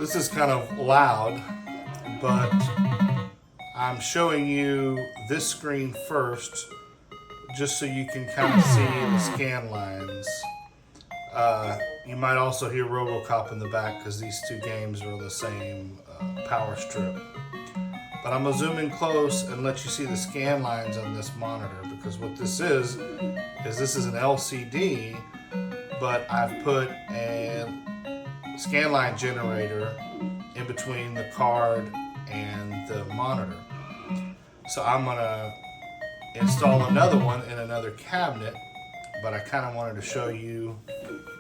This is kind of loud, but I'm showing you this screen first just so you can kind of see the scan lines. You might also hear RoboCop in the back because these two games are the same power strip. But I'm going to zoom in close and let you see the scan lines on this monitor, because what this is this is an LCD, but I've put a Scanline generator in between the card and the monitor. So I'm going to install another one in another cabinet, but I kind of wanted to show you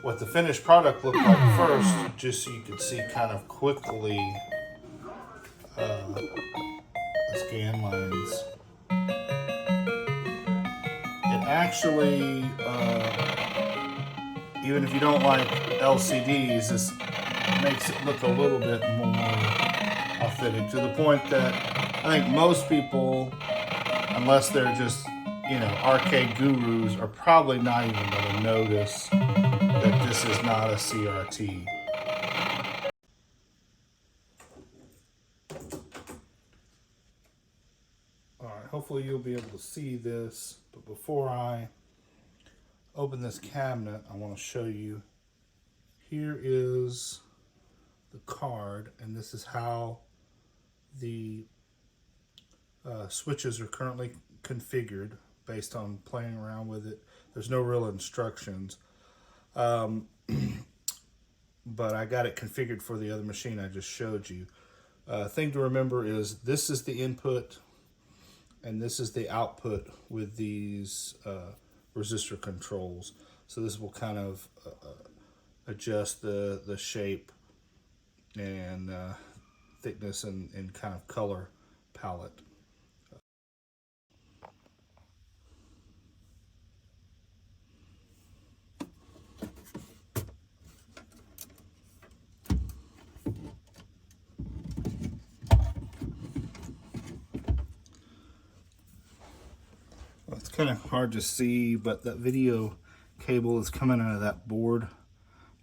what the finished product looked like first, just so you could see kind of quickly the scan lines. It actually, even if you don't like LCDs, this makes it look a little bit more authentic, to the point that I think most people, unless they're just, arcade gurus, are probably not even going to notice that this is not a CRT. Alright, hopefully you'll be able to see this, but before I open this cabinet, I want to show you. Here is the card, and this is how the switches are currently configured based on playing around with it. There's no real instructions, but I got it configured for the other machine I just showed you. Thing to remember is this is the input and this is the output with these resistor controls. So this will kind of adjust the shape and thickness and kind of color palette. It's kind of hard to see, but that video cable is coming out of that board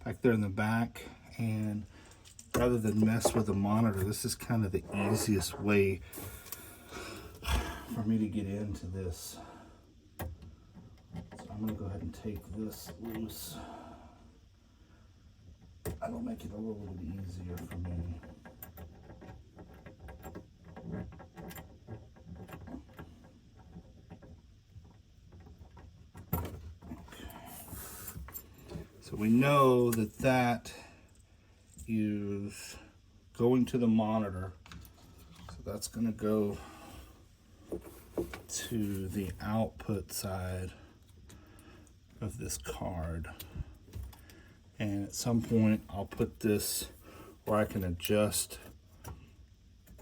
back there in the back, and rather than mess with the monitor, this is kind of the easiest way for me to get into this. So I'm going to go ahead and take this loose. That'll make it a little bit easier for me. So we know that that is going to the monitor. So that's going to go to the output side of this card. And at some point I'll put this where I can adjust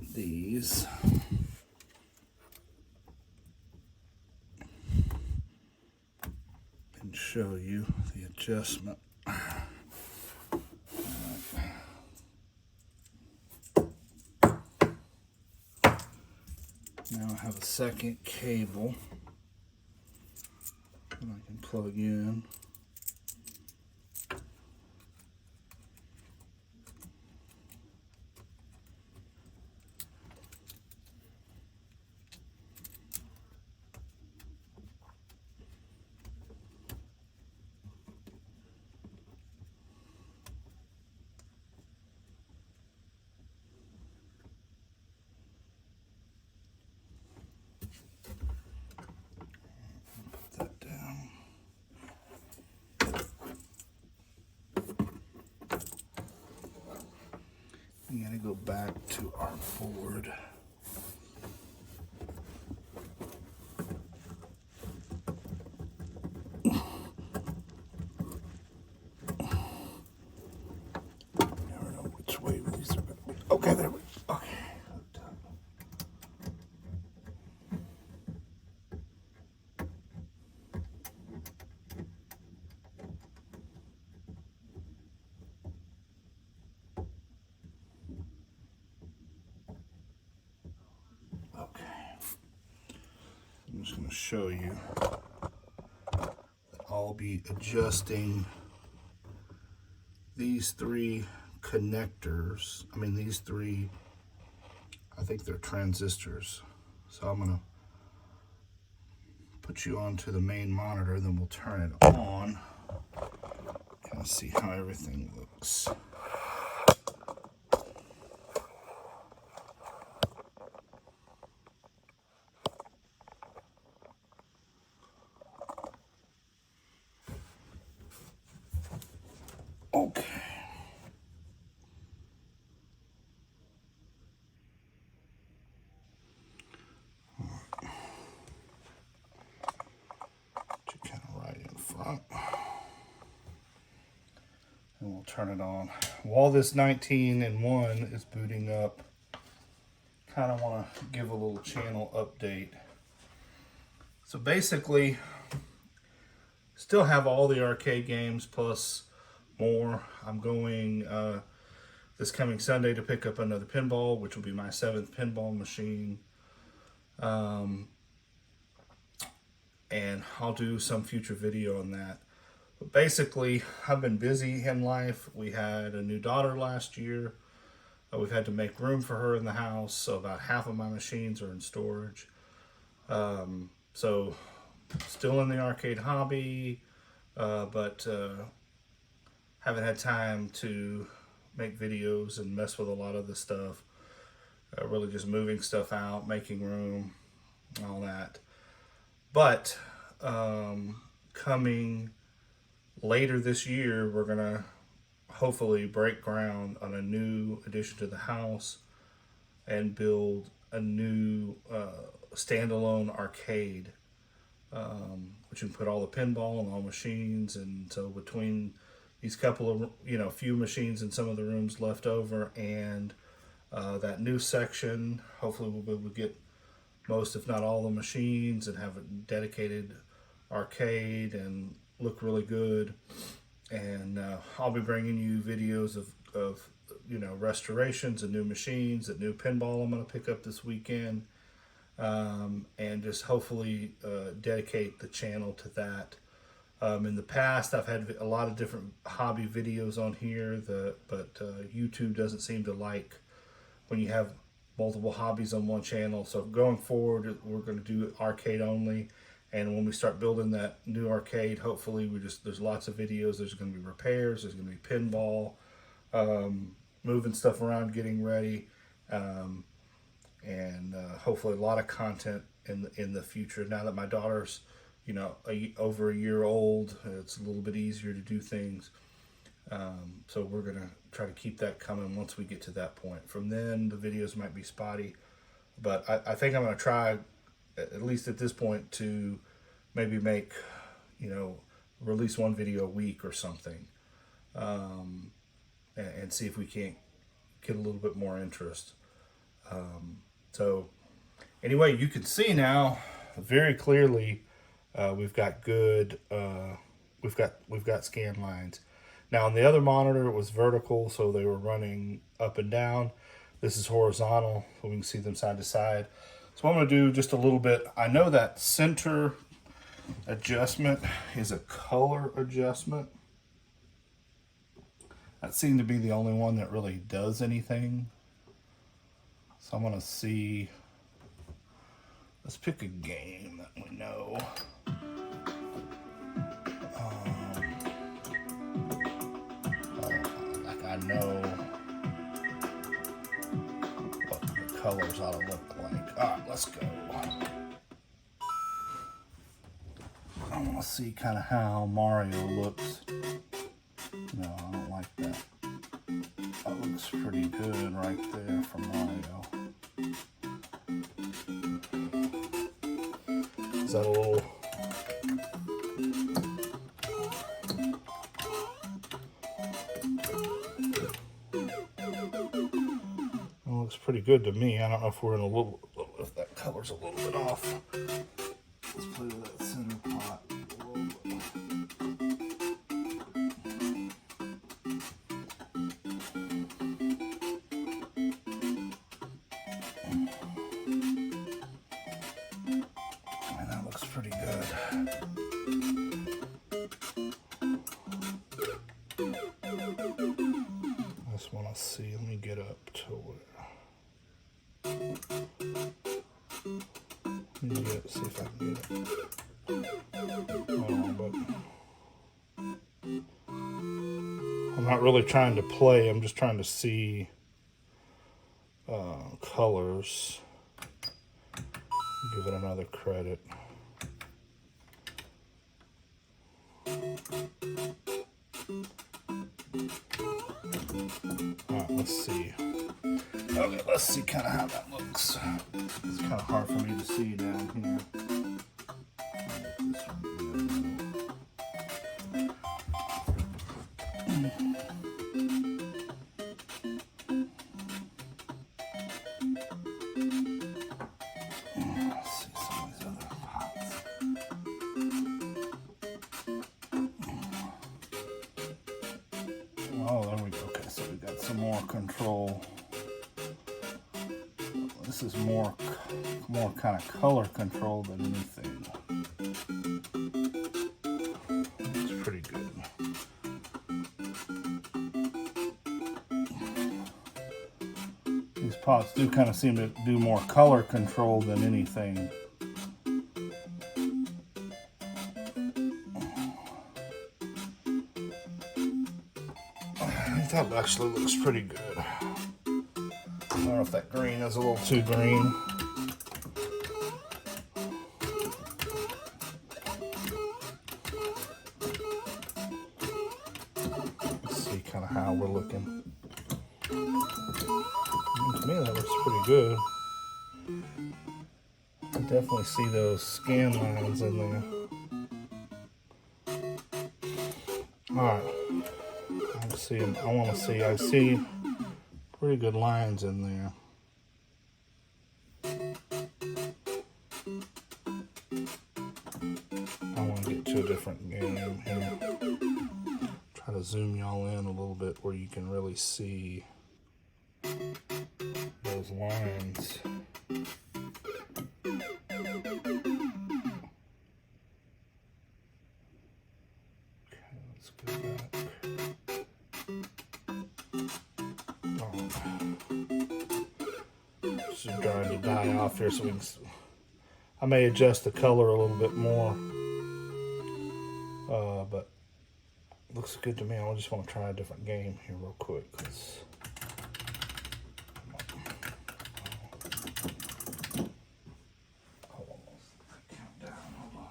these. And show you the adjustment. Now I have a second cable that I can plug in. I'm going to go back to our board. I never know which way these are going to be. Okay, there we go. Okay. I'm just going to show you that I'll be adjusting these three connectors. I mean, these three, I think they're transistors. So I'm gonna put you onto the main monitor, then we'll turn it on. Kind of see how everything looks. Okay. Put you kind of right in front. And we'll turn it on. While this 19-in-1 is booting up, kind of want to give a little channel update. So basically, still have all the arcade games plus more. I'm going this coming Sunday to pick up another pinball, which will be my 7th pinball machine. And I'll do some future video on that. But basically, I've been busy in life. We had a new daughter last year. We've had to make room for her in the house, so about half of my machines are in storage. So still in the arcade hobby, but haven't had time to make videos and mess with a lot of the stuff. Really just moving stuff out, making room, all that. But coming later this year, we're gonna hopefully break ground on a new addition to the house and build a new standalone arcade, which you can put all the pinball and all machines. And so between these couple of, few machines in some of the rooms left over and that new section, hopefully we'll be able to get most, if not all, the machines and have a dedicated arcade and look really good. And I'll be bringing you videos of restorations and new machines, and new pinball I'm going to pick up this weekend, and just hopefully dedicate the channel to that. In the past, I've had a lot of different hobby videos on here, but YouTube doesn't seem to like when you have multiple hobbies on one channel. So going forward, we're going to do arcade only. And when we start building that new arcade, hopefully there's lots of videos. There's going to be repairs. There's going to be pinball, moving stuff around, getting ready, and hopefully a lot of content in the future. Now that my daughter's, over a year old, it's a little bit easier to do things. So we're going to try to keep that coming once we get to that point. From then, the videos might be spotty, but I think I'm going to try, at least at this point, to maybe make, release one video a week or something, and see if we can't get a little bit more interest. So anyway, you can see now very clearly we've got good, we've got scan lines. Now on the other monitor it was vertical, so they were running up and down. This is horizontal, so we can see them side to side. So I'm going to do just a little bit. I know that center adjustment is a color adjustment. That seemed to be the only one that really does anything. So I'm going to see. Let's pick a game that we know. Like I know what the colors ought to look like. All right, let's go. I want to see kind of how Mario looks. No, I don't like that. That looks pretty good right there for Mario. Is that a little... That looks pretty good to me. I don't know if we're in a little... if that color's a little bit off. Let's play with that center pot a little bit. And that looks pretty good. This one See if I can get it. But I'm not really trying to play. I'm just trying to see colors. Give it another credit. Alright, let's see. Okay, let's see kind of how that looks. It's kind of hard for me to see down here. Oh, there we go. Okay, so we got some more control. This is more kind of color control than anything. It's pretty good. These pots do kind of seem to do more color control than anything. That actually looks pretty good. I don't know if that green is a little too green. Let's see kind of how we're looking. To me, that looks pretty good. I definitely see those scan lines in there. All right. I see pretty good lines in there. I want to get to a different game here. Try to zoom y'all in a little bit where you can really see those lines. Okay, let's go back. Just trying to die off here so we can. I may adjust the color a little bit more, but it looks good to me. I just want to try a different game here real quick. Hold on, count down. Hold on.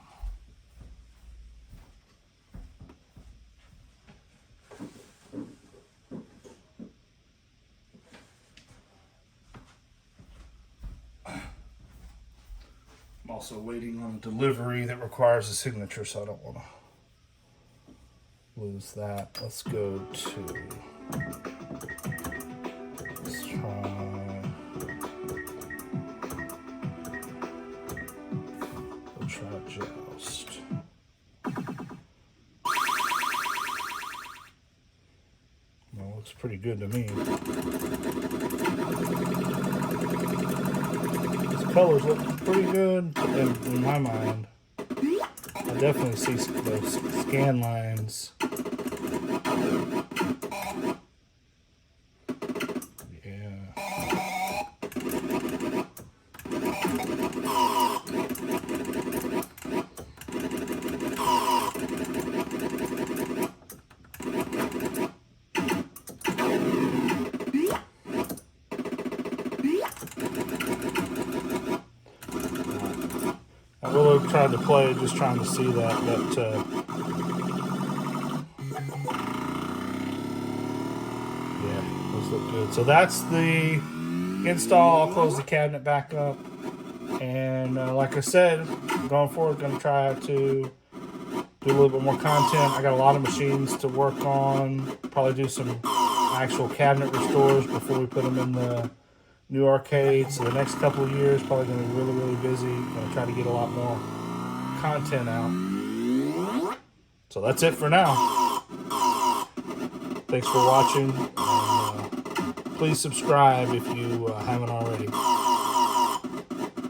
I'm also waiting on a delivery that requires a signature, so I don't want to lose that. Let's go to, let's try Joust. Well, looks pretty good to me. Colors look pretty good in my mind. I definitely see those scan lines. Yeah. I really tried to play, just trying to see that, but yeah, those look good. So that's the install. I'll close the cabinet back up, and like I said, going forward, going to try to do a little bit more content. I got a lot of machines to work on. Probably do some actual cabinet restores before we put them in the new arcade. So the next couple of years probably going to be really, really busy. Going to try to get a lot more content out. So that's it for now. Thanks for watching. Please subscribe if you haven't already.